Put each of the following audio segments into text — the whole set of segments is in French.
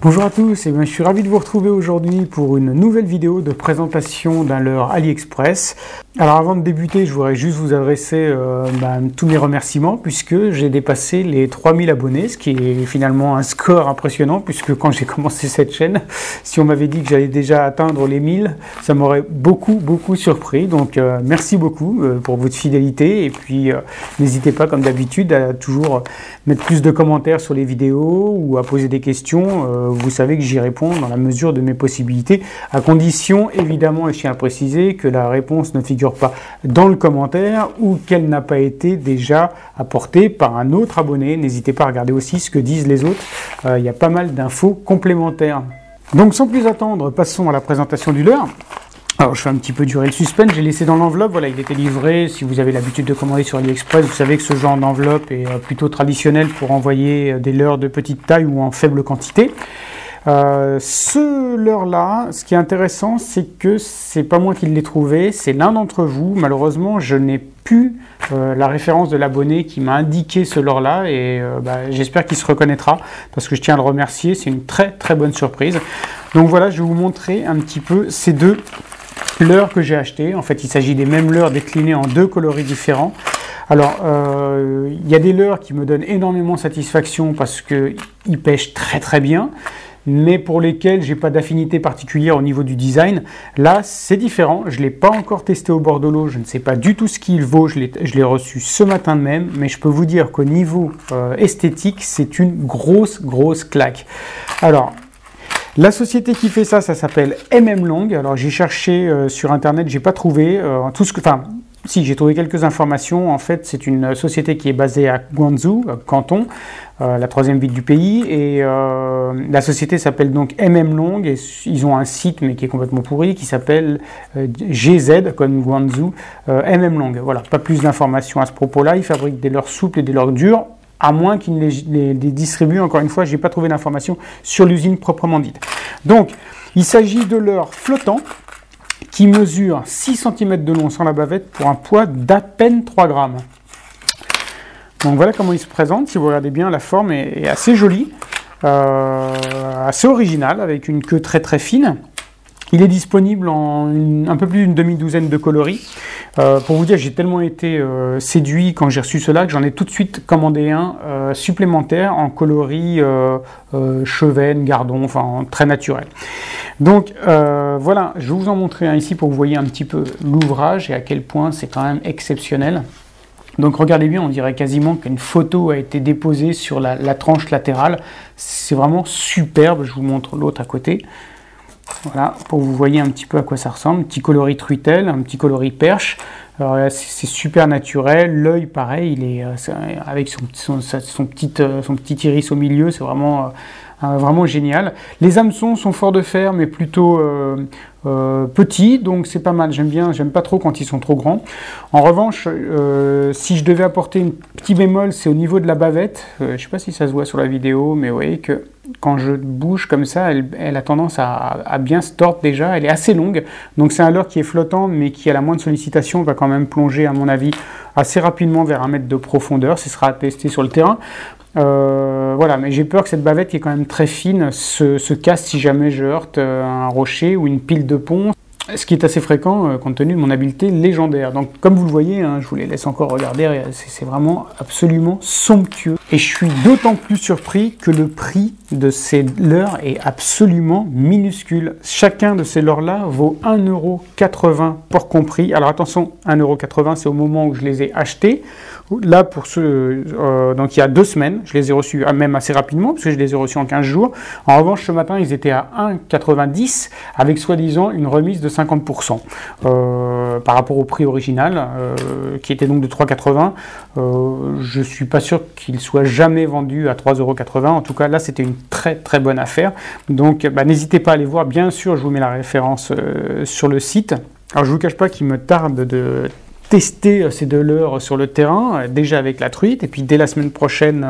Bonjour à tous, je suis ravi de vous retrouver aujourd'hui pour une nouvelle vidéo de présentation d'un leurre AliExpress. Alors avant de débuter, je voudrais juste vous adresser tous mes remerciements puisque j'ai dépassé les 3000 abonnés, ce qui est finalement un score impressionnant puisque quand j'ai commencé cette chaîne, si on m'avait dit que j'allais déjà atteindre les 1000, ça m'aurait beaucoup surpris. Donc merci beaucoup pour votre fidélité et puis n'hésitez pas comme d'habitude à toujours mettre plus de commentaires sur les vidéos ou à poser des questions. Vous savez que j'y réponds dans la mesure de mes possibilités, à condition évidemment, et je tiens à préciser, que la réponse ne figure pas dans le commentaire ou qu'elle n'a pas été déjà apportée par un autre abonné. N'hésitez pas à regarder aussi ce que disent les autres, il y a pas mal d'infos complémentaires. Donc sans plus attendre, passons à la présentation du leurre. Alors je fais un petit peu durer le suspense, j'ai laissé dans l'enveloppe, voilà, il était livré. Si vous avez l'habitude de commander sur AliExpress, vous savez que ce genre d'enveloppe est plutôt traditionnel pour envoyer des leurres de petite taille ou en faible quantité. Ce leurre-là, ce qui est intéressant, c'est que c'est pas moi qui l'ai trouvé, c'est l'un d'entre vous. Malheureusement, je n'ai plus la référence de l'abonné qui m'a indiqué ce leurre-là et j'espère qu'il se reconnaîtra parce que je tiens à le remercier, c'est une très bonne surprise. Donc voilà, je vais vous montrer un petit peu ces deux leurres que j'ai achetés. En fait, il s'agit des mêmes leurres déclinés en deux coloris différents. Alors, il y a des leurres qui me donnent énormément de satisfaction parce qu'ils pêchent très bien, mais pour lesquels j'ai pas d'affinité particulière au niveau du design. Là, c'est différent. Je l'ai pas encore testé au bord de l'eau. Je ne sais pas du tout ce qu'il vaut. Je l'ai reçu ce matin même, mais je peux vous dire qu'au niveau esthétique, c'est une grosse claque. Alors, la société qui fait ça s'appelle MM-Long. Alors j'ai cherché sur internet, j'ai pas trouvé si, j'ai trouvé quelques informations. En fait, c'est une société qui est basée à Guangzhou, Canton, la troisième ville du pays. Et la société s'appelle donc MM-Long. Et ils ont un site, mais qui est complètement pourri, qui s'appelle GZ, comme Guangzhou, MM-Long. Voilà, pas plus d'informations à ce propos-là. Ils fabriquent des leurres souples et des leurres dures, à moins qu'ils ne les distribuent. Encore une fois, je n'ai pas trouvé d'informations sur l'usine proprement dite. Donc, il s'agit de leurres flottants qui mesurent 6 cm de long sans la bavette pour un poids d'à peine 3 grammes. Donc voilà comment il se présente. Si vous regardez bien, la forme est assez jolie, assez originale, avec une queue très fine. Il est disponible en un peu plus d'une demi-douzaine de coloris. Pour vous dire, j'ai tellement été séduit quand j'ai reçu cela que j'en ai tout de suite commandé un supplémentaire en coloris chevenne, gardon, enfin très naturel. Donc voilà, je vais vous en montrer un ici pour que vous voyez un petit peu l'ouvrage et à quel point c'est quand même exceptionnel. Donc regardez bien, on dirait quasiment qu'une photo a été déposée sur la tranche latérale. C'est vraiment superbe, je vous montre l'autre à côté. Voilà, pour que vous voyez un petit peu à quoi ça ressemble. Un petit coloris truitelle, un petit coloris perche. C'est super naturel. L'œil, pareil, il est avec son petit iris au milieu. C'est vraiment génial. Les hameçons sont forts de fer, mais plutôt petits, donc c'est pas mal. J'aime pas trop quand ils sont trop grands. En revanche, si je devais apporter un petit bémol, c'est au niveau de la bavette. Je sais pas si ça se voit sur la vidéo, mais vous voyez que quand je bouge comme ça, elle a tendance à bien se tordre déjà. Elle est assez longue, donc c'est un leurre qui est flottant, mais qui à la moindre sollicitation va quand même plonger, à mon avis, assez rapidement vers 1 mètre de profondeur. Ce sera à tester sur le terrain. Voilà, mais j'ai peur que cette bavette qui est quand même très fine se casse si jamais je heurte un rocher ou une pile de pont, ce qui est assez fréquent compte tenu de mon habileté légendaire. Donc comme vous le voyez, je vous les laisse encore regarder, c'est vraiment absolument somptueux. Et je suis d'autant plus surpris que le prix de ces leurres est absolument minuscule. Chacun de ces leurres-là vaut 1,80 € pour compris. Alors attention, 1,80 €, c'est au moment où je les ai achetés. Là, pour ceux, donc il y a 2 semaines, je les ai reçus même assez rapidement, parce que je les ai reçus en 15 jours. En revanche, ce matin, ils étaient à 1,90 €, avec soi-disant une remise de 50% par rapport au prix original, qui était donc de 3,80 €. Je ne suis pas sûr qu'il soit jamais vendu à 3,80 €. En tout cas, là, c'était une très bonne affaire. Donc, n'hésitez pas à aller voir. Bien sûr, je vous mets la référence sur le site. Alors, je ne vous cache pas qu'il me tarde de tester ces deux leurres sur le terrain, déjà avec la truite, et puis dès la semaine prochaine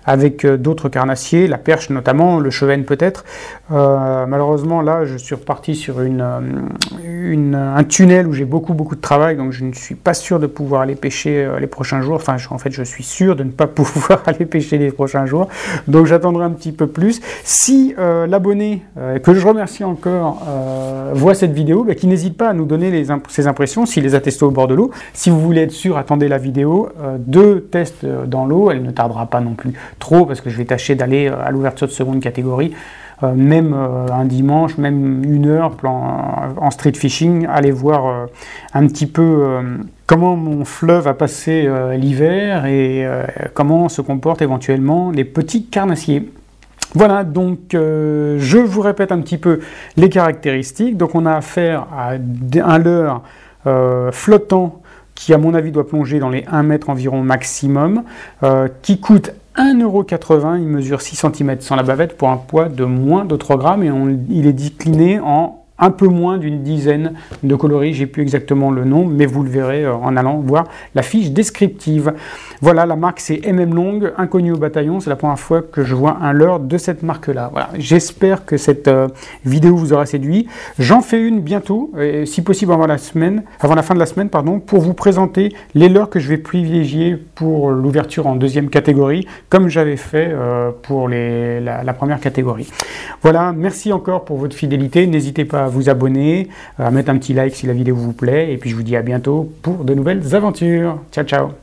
avec d'autres carnassiers, la perche notamment, le chevesne peut-être. Malheureusement, là, je suis reparti sur un tunnel où j'ai beaucoup de travail, donc je ne suis pas sûr de pouvoir aller pêcher les prochains jours. Enfin, en fait, je suis sûr de ne pas pouvoir aller pêcher les prochains jours, donc j'attendrai un petit peu plus. Si l'abonné, que je remercie encore, voit cette vidéo, qu'il n'hésite pas à nous donner ses impressions, s'il les a testés au bord de l'eau. Si vous voulez être sûr, attendez la vidéo de test dans l'eau, elle ne tardera pas non plus trop, parce que je vais tâcher d'aller à l'ouverture de seconde catégorie, même un dimanche, même 1 heure en street fishing, aller voir un petit peu comment mon fleuve a passé l'hiver et comment se comportent éventuellement les petits carnassiers. Voilà, donc je vous répète un petit peu les caractéristiques. Donc on a affaire à un leurre flottant qui à mon avis doit plonger dans les 1 mètre environ maximum, qui coûte 1,80 €, il mesure 6 cm sans la bavette pour un poids de moins de 3 grammes et il est décliné en un peu moins d'une dizaine de coloris, j'ai plus exactement le nom, mais vous le verrez en allant voir la fiche descriptive. Voilà, la marque c'est Long, inconnu au bataillon, c'est la première fois que je vois un leurre de cette marque-là. Voilà, j'espère que cette vidéo vous aura séduit. J'en fais une bientôt, et si possible avant la fin de la semaine, pardon, pour vous présenter les leurres que je vais privilégier pour l'ouverture en 2e catégorie, comme j'avais fait pour la première catégorie. Voilà, merci encore pour votre fidélité, n'hésitez pas à vous abonner, à mettre un petit like si la vidéo vous plaît, et puis je vous dis à bientôt pour de nouvelles aventures. Ciao, ciao!